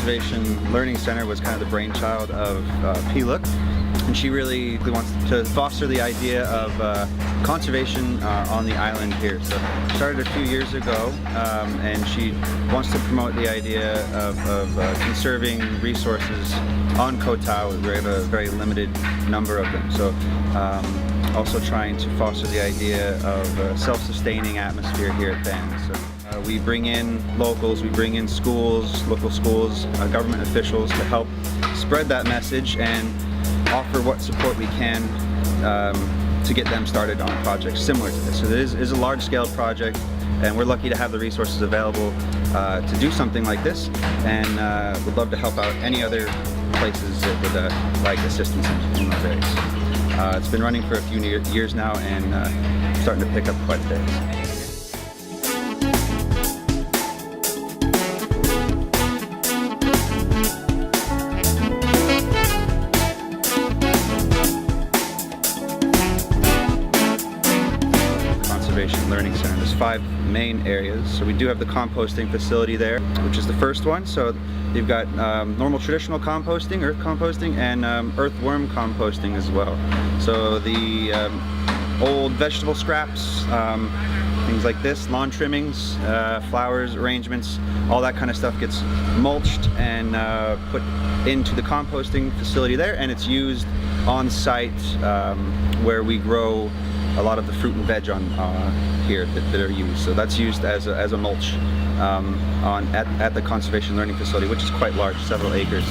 Conservation Learning Center was kind of the brainchild of P-Look, and she really wants to foster the idea of conservation on the island here. So started a few years ago, and she wants to promote the idea of conserving resources on Costal. We have a very limited number of them. So also trying to foster the idea of a self-sustaining atmosphere here at Bands. So, we bring in locals, we bring in schools, local schools, government officials to help spread that message and offer what support we can to get them started on projects similar to this. So this is a large-scale project, and we're lucky to have the resources available to do something like this, and would love to help out any other places that would like assistance in those areas. It's been running for a few years now, and starting to pick up quite a bit. Learning Center. There's 5 main areas. So we do have the composting facility there, which is the first one. So you've got normal traditional composting, earth composting, and earthworm composting as well. So the old vegetable scraps, things like this, lawn trimmings, flowers, arrangements, all that kind of stuff gets mulched and put into the composting facility there, and it's used on site where we grow a lot of the fruit and veg on here that are used. So that's used as a mulch at the Conservation Learning Facility, which is quite large, several acres.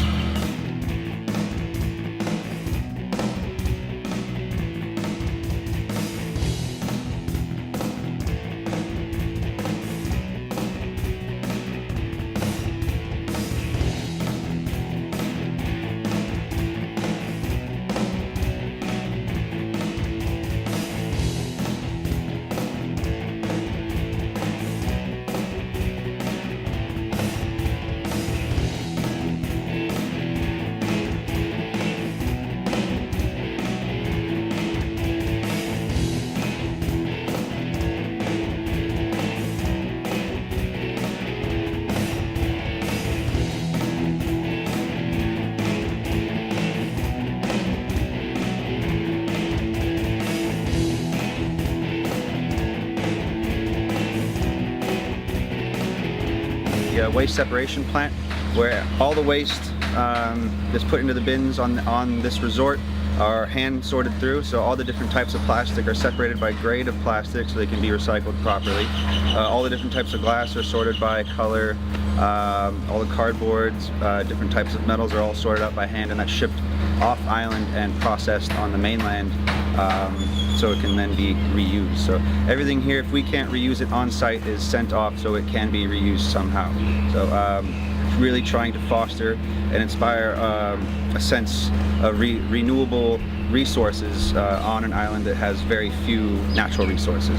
Waste separation plant, where all the waste that's put into the bins on this resort are hand sorted through. So all the different types of plastic are separated by grade of plastic so they can be recycled properly. All the different types of glass are sorted by color. All the cardboards, different types of metals are all sorted out by hand, and that's shipped off island and processed on the mainland, so it can then be reused. So everything here, if we can't reuse it on site, is sent off so it can be reused somehow. So really trying to foster and inspire a sense of renewable resources on an island that has very few natural resources.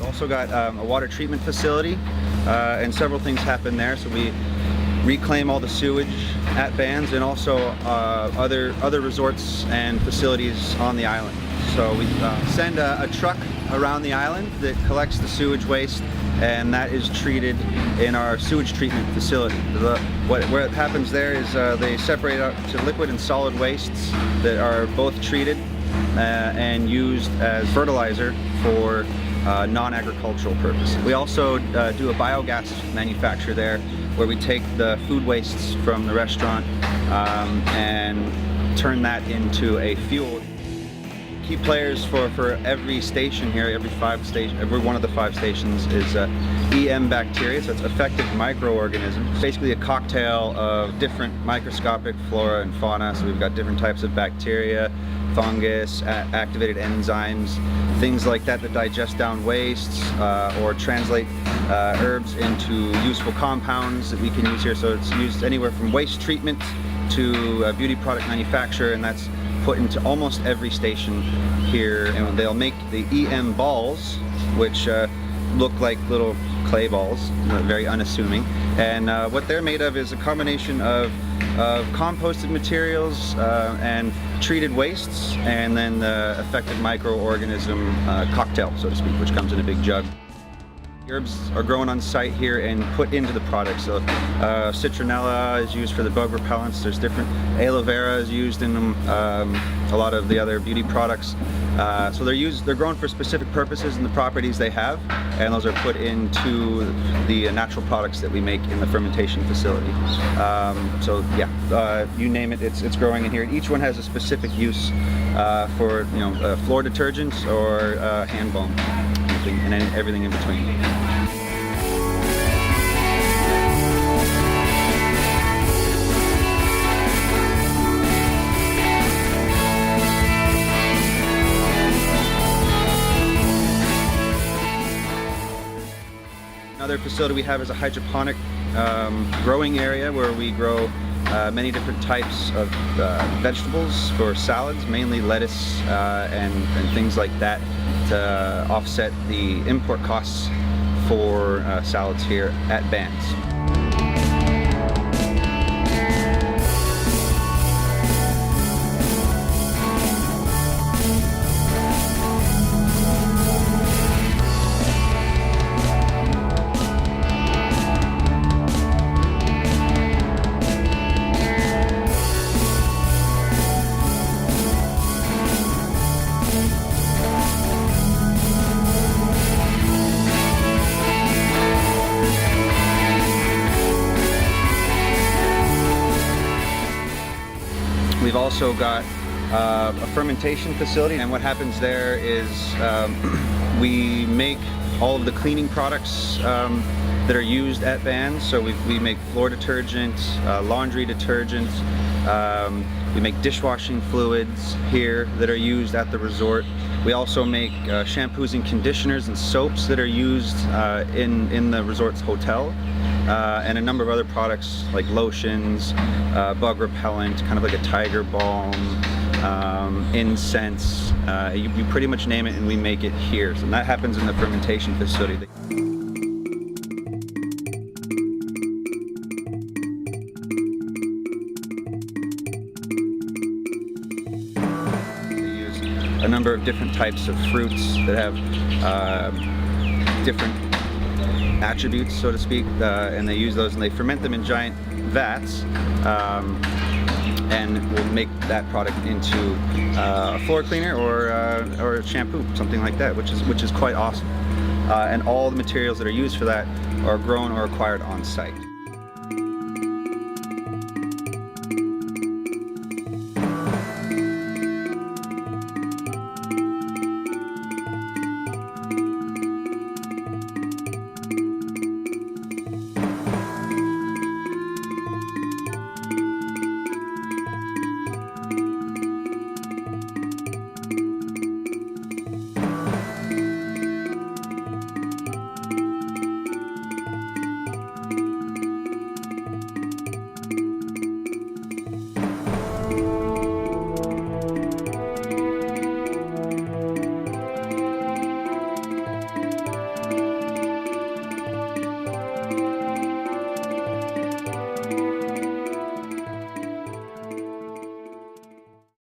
Also got a water treatment facility, and several things happen there. So we reclaim all the sewage at Bands, and also other resorts and facilities on the island. So we send a truck around the island that collects the sewage waste, and that is treated in our sewage treatment facility. Where it happens there is they separate out to liquid and solid wastes that are both treated and used as fertilizer for non-agricultural purposes. We also do a biogas manufacture there, where we take the food wastes from the restaurant and turn that into a fuel. Key players for every station here, every one of the 5 stations, is EM bacteria, so it's effective microorganisms. Basically a cocktail of different microscopic flora and fauna. So we've got different types of bacteria, fungus, activated enzymes, things like that digest down wastes or translate herbs into useful compounds that we can use here. So it's used anywhere from waste treatment to beauty product manufacture, and that's put into almost every station here. And they'll make the EM balls, which look like little clay balls, very unassuming. And what they're made of is a combination of composted materials and treated wastes, and then the effective microorganism cocktail, so to speak, which comes in a big jug. Herbs are grown on site here and put into the product. So citronella is used for the bug repellents. There's different aloe vera is used in them. A lot of the other beauty products. So they're grown for specific purposes and the properties they have, and those are put into the natural products that we make in the fermentation facility. So yeah, you name it, it's growing in here. Each one has a specific use for floor detergents or hand balm, and everything in between. Another facility we have is a hydroponic growing area where we grow many different types of vegetables for salads, mainly lettuce and things like that, to offset the import costs for salads here at Bands. We've also got a fermentation facility, and what happens there is we make all of the cleaning products that are used at Bands. So we make floor detergent, laundry detergent, we make dishwashing fluids here that are used at the resort. We also make shampoos and conditioners and soaps that are used in the resort's hotel. And a number of other products like lotions, bug repellent, kind of like a tiger balm, incense, you pretty much name it and we make it here. So that happens in the fermentation facility. They use a number of different types of fruits that have different attributes, so to speak, and they use those and they ferment them in giant vats, and we'll make that product into a floor cleaner or a shampoo, something like that, which is quite awesome. And all the materials that are used for that are grown or acquired on site.